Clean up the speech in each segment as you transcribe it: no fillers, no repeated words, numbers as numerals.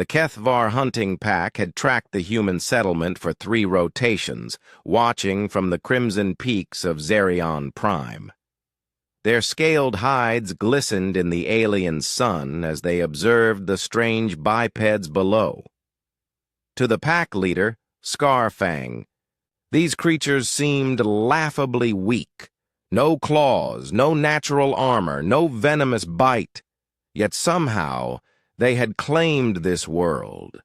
The Kethvar hunting pack had tracked the human settlement for 3 rotations, watching from the crimson peaks of Zerion Prime. Their scaled hides glistened in the alien sun as they observed the strange bipeds below. To the pack leader, Scarfang, these creatures seemed laughably weak. No claws, no natural armor, no venomous bite. Yet somehow they had claimed this world.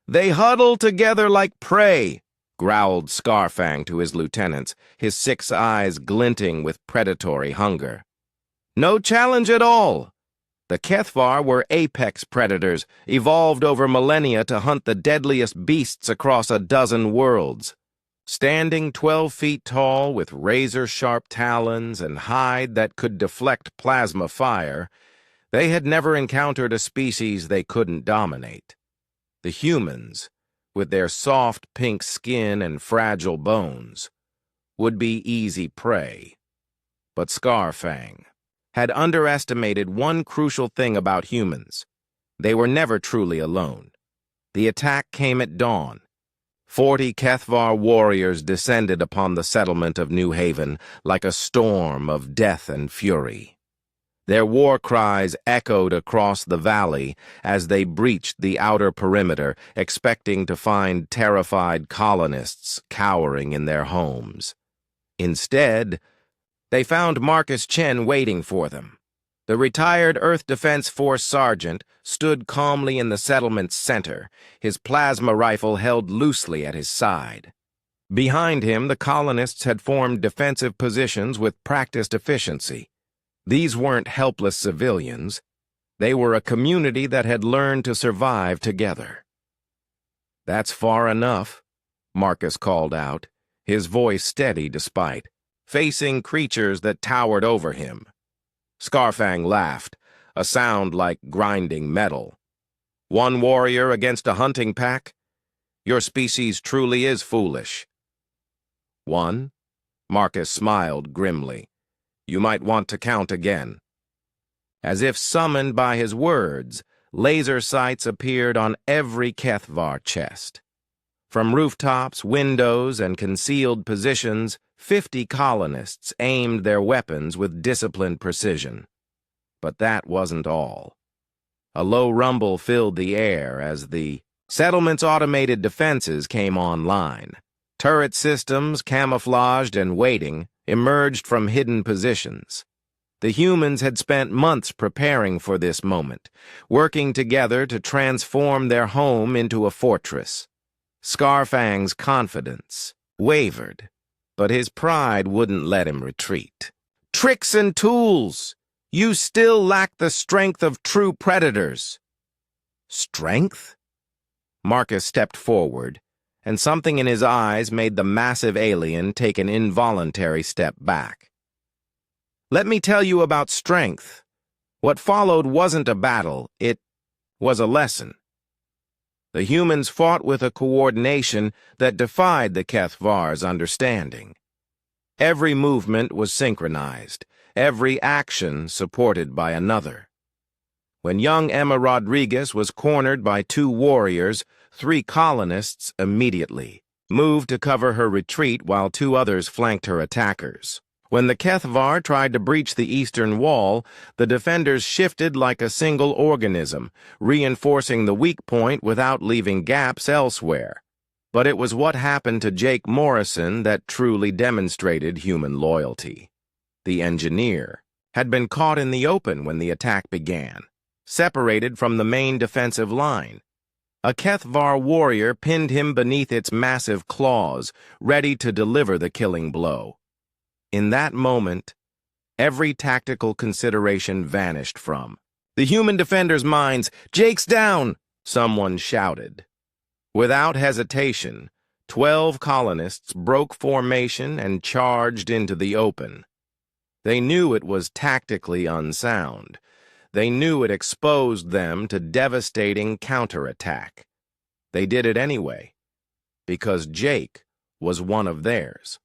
"They huddle together like prey," growled Scarfang to his lieutenants, his 6 eyes glinting with predatory hunger. "No challenge at all." The Kethvar were apex predators, evolved over millennia to hunt the deadliest beasts across a dozen worlds. Standing 12 feet tall with razor-sharp talons and hide that could deflect plasma fire, they had never encountered a species they couldn't dominate. The humans, with their soft pink skin and fragile bones, would be easy prey. But Scarfang had underestimated one crucial thing about humans. They were never truly alone. The attack came at dawn. 40 Kethvar warriors descended upon the settlement of New Haven like a storm of death and fury. Their war cries echoed across the valley as they breached the outer perimeter, expecting to find terrified colonists cowering in their homes. Instead, they found Marcus Chen waiting for them. The retired Earth Defense Force sergeant stood calmly in the settlement's center, his plasma rifle held loosely at his side. Behind him, the colonists had formed defensive positions with practiced efficiency. These weren't helpless civilians. They were a community that had learned to survive together. "That's far enough," Marcus called out, his voice steady despite, facing creatures that towered over him. Scarfang laughed, a sound like grinding metal. "One warrior against a hunting pack? Your species truly is foolish." "One?" Marcus smiled grimly. "You might want to count again." As if summoned by his words, laser sights appeared on every Kethvar chest. From rooftops, windows, and concealed positions, 50 colonists aimed their weapons with disciplined precision. But that wasn't all. A low rumble filled the air as the settlement's automated defenses came online. Turret systems, camouflaged and waiting, emerged from hidden positions. The humans had spent months preparing for this moment, working together to transform their home into a fortress. Scarfang's confidence wavered, but his pride wouldn't let him retreat. "Tricks and tools! You still lack the strength of true predators." "Strength?" Marcus stepped forward, and something in his eyes made the massive alien take an involuntary step back. "Let me tell you about strength. What followed wasn't a battle, it was a lesson." The humans fought with a coordination that defied the Kethvar's understanding. Every movement was synchronized, every action supported by another. When young Emma Rodriguez was cornered by 2 warriors, 3 colonists immediately moved to cover her retreat while 2 others flanked her attackers. When the Kethvar tried to breach the eastern wall, the defenders shifted like a single organism, reinforcing the weak point without leaving gaps elsewhere. But it was what happened to Jake Morrison that truly demonstrated human loyalty. The engineer had been caught in the open when the attack began, separated from the main defensive line. A Kethvar warrior pinned him beneath its massive claws, ready to deliver the killing blow. In that moment, every tactical consideration vanished from the human defenders' minds. "Jake's down!" someone shouted. Without hesitation, 12 colonists broke formation and charged into the open. They knew it was tactically unsound. They knew it exposed them to devastating counterattack. They did it anyway, because Jake was one of theirs.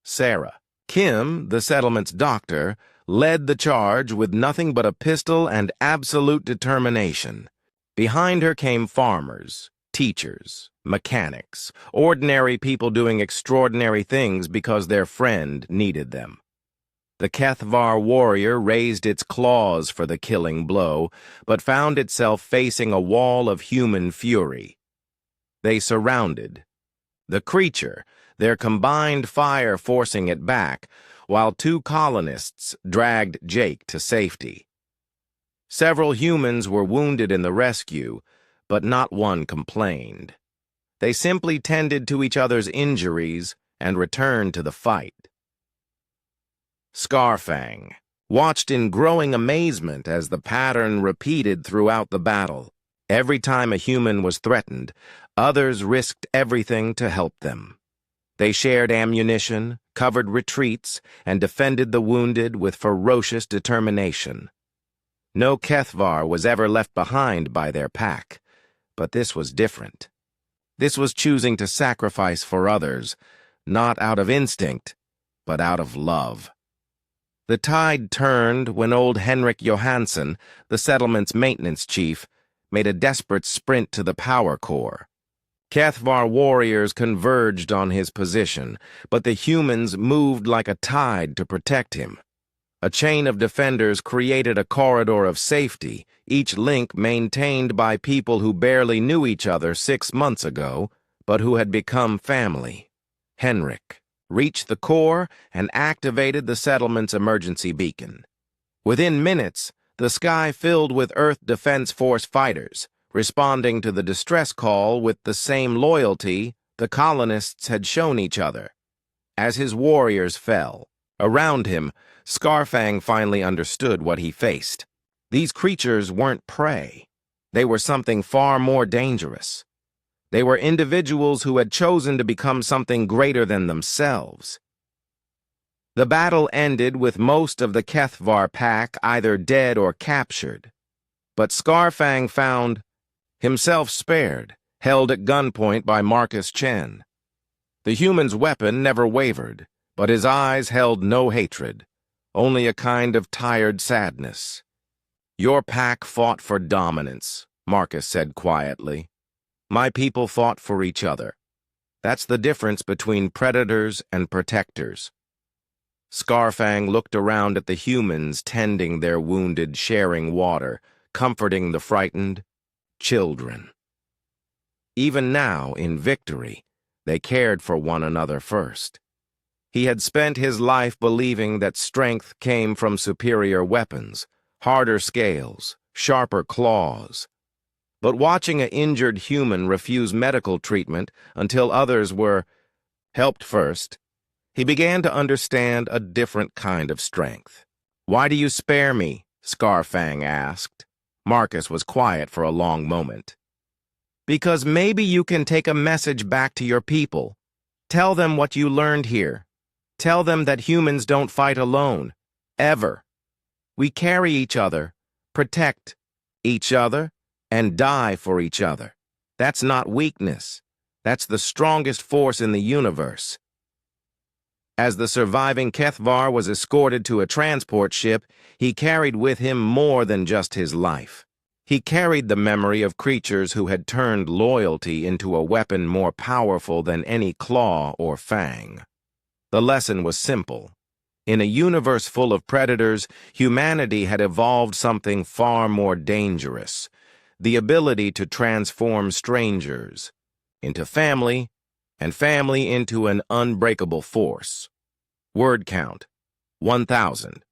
Sarah, Kim, the settlement's doctor, led the charge with nothing but a pistol and absolute determination. Behind her came farmers, teachers, mechanics, ordinary people doing extraordinary things because their friend needed them. The Kethvar warrior raised its claws for the killing blow, but found itself facing a wall of human fury. They surrounded the creature, their combined fire forcing it back, while two colonists dragged Jake to safety. Several humans were wounded in the rescue, but not one complained. They simply tended to each other's injuries and returned to the fight. Scarfang watched in growing amazement as the pattern repeated throughout the battle. Every time a human was threatened, others risked everything to help them. They shared ammunition, covered retreats, and defended the wounded with ferocious determination. No Kethvar was ever left behind by their pack, but this was different. This was choosing to sacrifice for others, not out of instinct, but out of love. The tide turned when old Henrik Johansson, the settlement's maintenance chief, made a desperate sprint to the power core. Kethvar warriors converged on his position, but the humans moved like a tide to protect him. A chain of defenders created a corridor of safety, each link maintained by people who barely knew each other 6 months ago, but who had become family. Henrik reached the core and activated the settlement's emergency beacon. Within minutes, the sky filled with Earth Defense Force fighters, responding to the distress call with the same loyalty the colonists had shown each other. As his warriors fell, around him, Scarfang finally understood what he faced. These creatures weren't prey. They were something far more dangerous. They were individuals who had chosen to become something greater than themselves. The battle ended with most of the Kethvar pack either dead or captured. But Scarfang found himself spared, held at gunpoint by Marcus Chen. The human's weapon never wavered, but his eyes held no hatred, only a kind of tired sadness. "Your pack fought for dominance," Marcus said quietly. "My people fought for each other. That's the difference between predators and protectors." Scarfang looked around at the humans tending their wounded, sharing water, comforting the frightened children. Even now, in victory, they cared for one another first. He had spent his life believing that strength came from superior weapons, harder scales, sharper claws. But watching an injured human refuse medical treatment until others were helped first, he began to understand a different kind of strength. "Why do you spare me?" Scarfang asked. Marcus was quiet for a long moment. "Because maybe you can take a message back to your people. Tell them what you learned here. Tell them that humans don't fight alone. Ever. We carry each other, protect each other, and die for each other. That's not weakness. That's the strongest force in the universe." As the surviving Kethvar was escorted to a transport ship, he carried with him more than just his life. He carried the memory of creatures who had turned loyalty into a weapon more powerful than any claw or fang. The lesson was simple. In a universe full of predators, humanity had evolved something far more dangerous: the ability to transform strangers into family, and family into an unbreakable force. Word count: 1,000.